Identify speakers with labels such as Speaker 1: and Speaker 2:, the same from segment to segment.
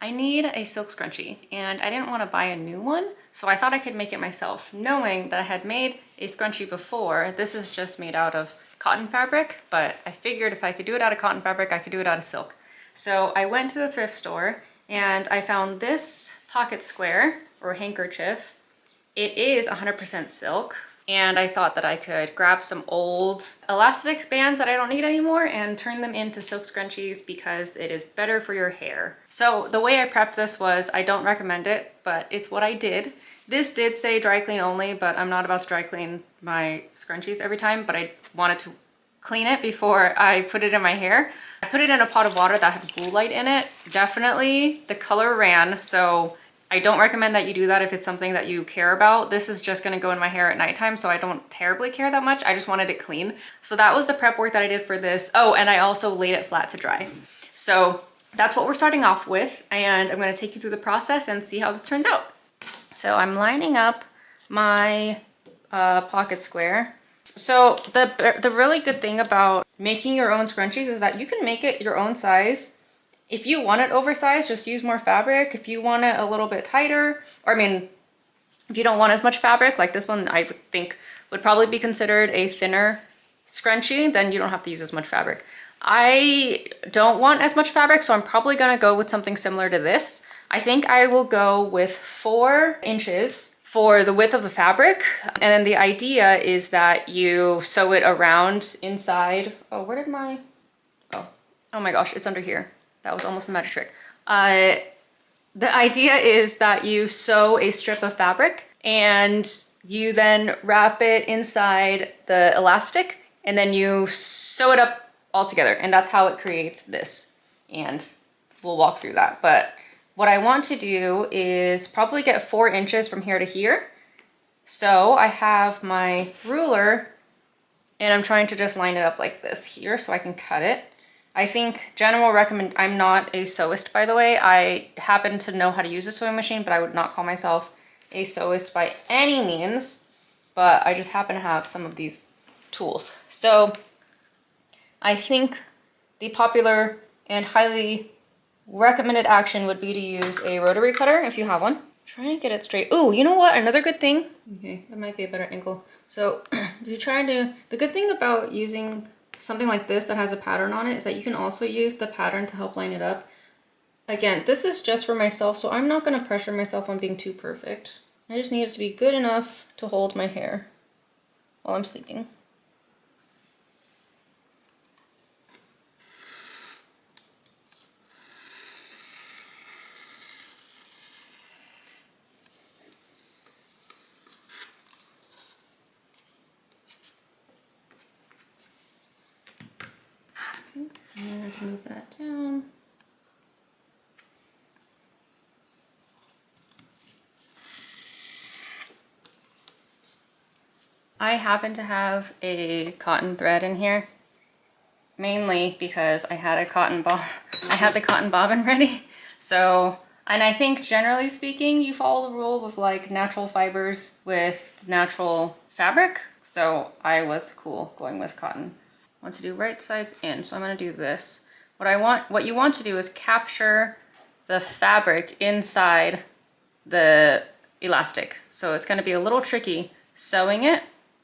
Speaker 1: I need a silk scrunchie and I didn't want to buy a new one, so I thought I could make it myself, knowing that I had made a scrunchie before. This is just made out of cotton fabric, but I figured if I could do it out of cotton fabric, I could do it out of silk. So I went to the thrift store and I found this pocket square or handkerchief. It is 100% silk. And I thought that I could grab some old elastic bands that I don't need anymore and turn them into silk scrunchies because it is better for your hair. So the way I prepped this was, I don't recommend it, but it's what I did. This did say dry clean only, but I'm not about to dry clean my scrunchies every time, but I wanted to clean it before I put it in my hair. I put it in a pot of water that had blue light in it. Definitely the color ran, so I don't recommend that you do that if it's something that you care about. This is just gonna go in my hair at nighttime, so I don't terribly care that much. I just wanted it clean. So that was the prep work that I did for this. Oh, and I also laid it flat to dry. So that's what we're starting off with, and I'm gonna take you through the process and see how this turns out. So I'm lining up my pocket square. So the really good thing about making your own scrunchies is that you can make it your own size. If you want it oversized, just use more fabric. If you want it a little bit tighter, or I mean, if you don't want as much fabric, like this one I would think would probably be considered a thinner scrunchie, then you don't have to use as much fabric. I don't want as much fabric, so I'm probably gonna go with something similar to this. I think I will go with 4 inches for the width of the fabric. And then the idea is that you sew it around inside. Oh, where did my, oh my gosh, it's under here. That was almost a magic trick. The idea is that you sew a strip of fabric and you then wrap it inside the elastic and then you sew it up all together, and that's how it creates this. And we'll walk through that. But what I want to do is probably get 4 inches from here to here. So I have my ruler and I'm trying to just line it up like this here so I can cut it. I think general recommend, I'm not a sewist, by the way. I happen to know how to use a sewing machine, but I would not call myself a sewist by any means, but I just happen to have some of these tools. So I think the popular and highly recommended action would be to use a rotary cutter if you have one. Trying to get it straight. Ooh, you know what? Another good thing. Okay, that might be a better angle. So you try to, the good thing about using something like this that has a pattern on it is that you can also use the pattern to help line it up. Again, this is just for myself, so I'm not going to pressure myself on being too perfect. I just need it to be good enough to hold my hair while I'm sleeping. I'm going to move that down. I happen to have a cotton thread in here, mainly because I had the cotton bobbin ready. So, and I think generally speaking, you follow the rule with like natural fibers with natural fabric. So I was cool going with cotton. I want to do right sides in, so I'm going to do this. What you want to do is capture the fabric inside the elastic. So it's going to be a little tricky sewing it,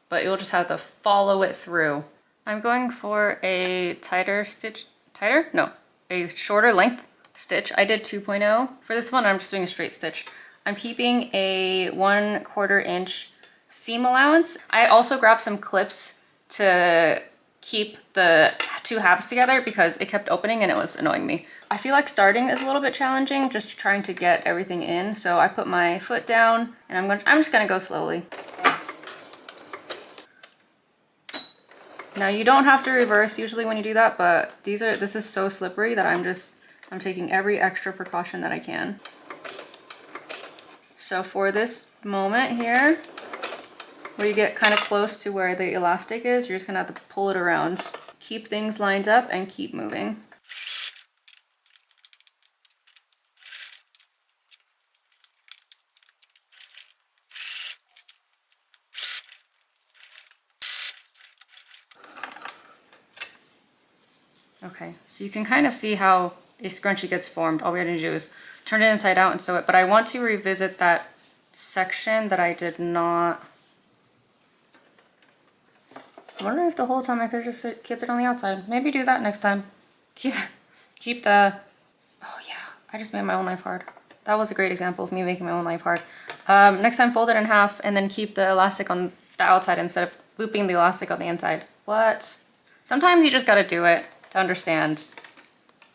Speaker 1: but you'll just have to follow it through. I'm going for a tighter stitch, a shorter length stitch. I did 2.0. For this one, I'm just doing a straight stitch. I'm keeping a 1/4 inch seam allowance. I also grabbed some clips to keep the 2 halves together because it kept opening and it was annoying me. I feel like starting is a little bit challenging, just trying to get everything in. So I put my foot down and I'm just gonna go slowly. Now you don't have to reverse usually when you do that, but this is so slippery that I'm taking every extra precaution that I can. So for this moment here, where you get kind of close to where the elastic is, you're just gonna have to pull it around. Keep things lined up and keep moving. Okay, so you can kind of see how a scrunchie gets formed. All we gotta do is turn it inside out and sew it, but I want to revisit that section that I did not. I wonder if the whole time I could have just kept it on the outside. Maybe do that next time. Keep the, oh yeah, I just made my own life hard. That was a great example of me making my own life hard. Next time fold it in half and then keep the elastic on the outside instead of looping the elastic on the inside. What? Sometimes you just gotta do it to understand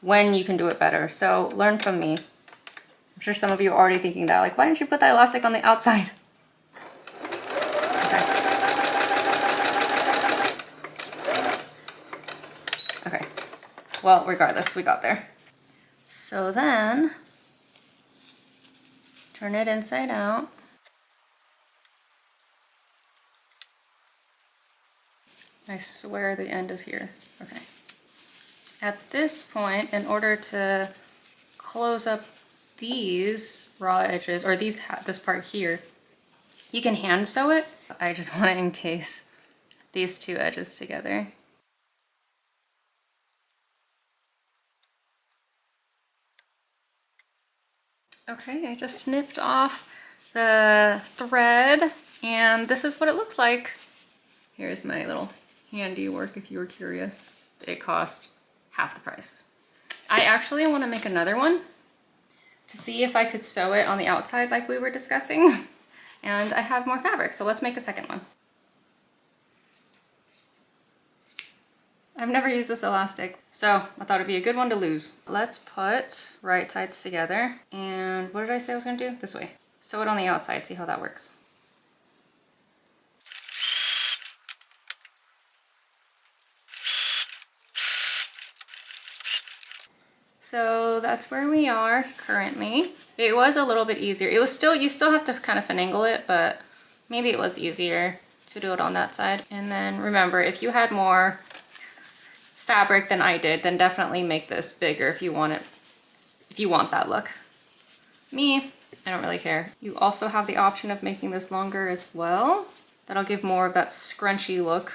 Speaker 1: when you can do it better. So learn from me. I'm sure some of you are already thinking that, like, why didn't you put that elastic on the outside? Okay. Well, regardless, we got there. So then, turn it inside out. I swear the end is here. Okay. At this point, in order to close up these raw edges, or this part here, you can hand sew it. I just want to encase these two edges together. Okay, I just snipped off the thread, and this is what it looks like. Here's my little handiwork if you were curious. It cost half the price. I actually want to make another one to see if I could sew it on the outside like we were discussing. And I have more fabric, so let's make a second one. I've never used this elastic, so I thought it'd be a good one to lose. Let's put right sides together. And what did I say I was gonna do? This way. Sew it on the outside, see how that works. So that's where we are currently. It was a little bit easier. It was still, you still have to kind of finagle it, but maybe it was easier to do it on that side. And then remember, if you had more fabric than I did, then definitely make this bigger if you want it, if you want that look. Me, I don't really care. You also have the option of making this longer as well. That'll give more of that scrunchy look,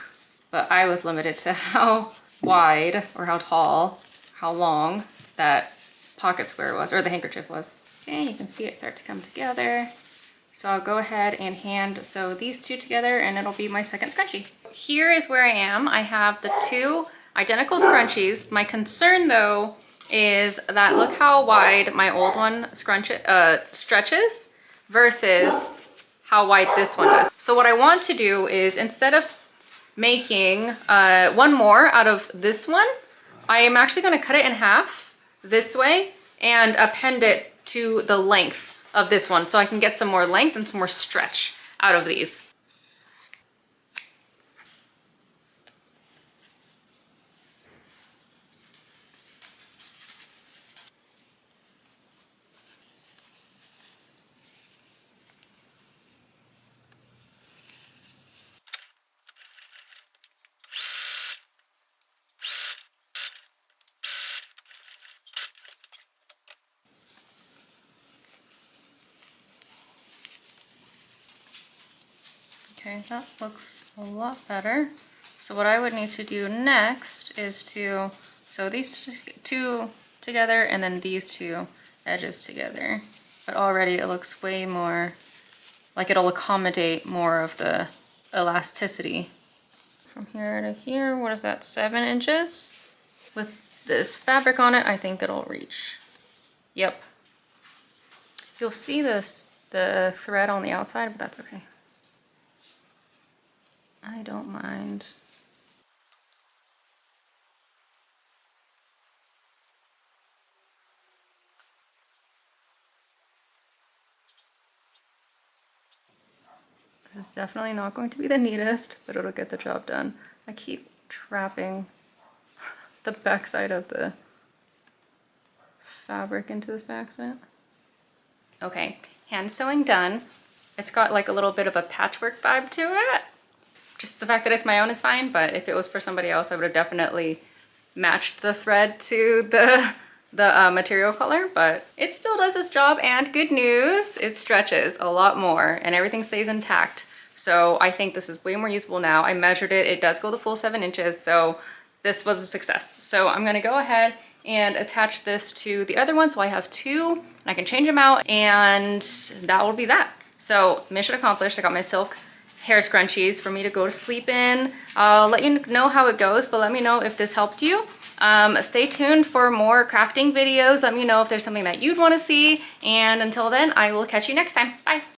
Speaker 1: but I was limited to how wide or how tall, how long that pocket square was, or the handkerchief was. Okay, you can see it start to come together. So I'll go ahead and hand sew these two together and it'll be my second scrunchie. Here is where I am. I have the two identical scrunchies. My concern though is that look how wide my old one stretches versus how wide this one does. So what I want to do is, instead of making one more out of this one, I am actually going to cut it in half this way and append it to the length of this one so I can get some more length and some more stretch out of these. Okay, that looks a lot better. So what I would need to do next is to sew these two together and then these two edges together. But already it looks way more like it'll accommodate more of the elasticity. From here to here, what is that, 7 inches? With this fabric on it, I think it'll reach. Yep. You'll see the thread on the outside, but that's okay. I don't mind. This is definitely not going to be the neatest, but it'll get the job done. I keep trapping the backside of the fabric into this backside. Okay, hand sewing done. It's got like a little bit of a patchwork vibe to it. Just the fact that it's my own is fine, but if it was for somebody else, I would have definitely matched the thread to the material color, but it still does its job. And good news, it stretches a lot more and everything stays intact. So I think this is way more usable now. I measured it, it does go the full 7 inches, so this was a success. So I'm gonna go ahead and attach this to the other one so I have two and I can change them out, and that will be that. So mission accomplished. I got my silk hair scrunchies for me to go to sleep in. I'll let you know how it goes, but let me know if this helped you. Stay tuned for more crafting videos. Let me know if there's something that you'd want to see, and until then, I will catch you next time. Bye.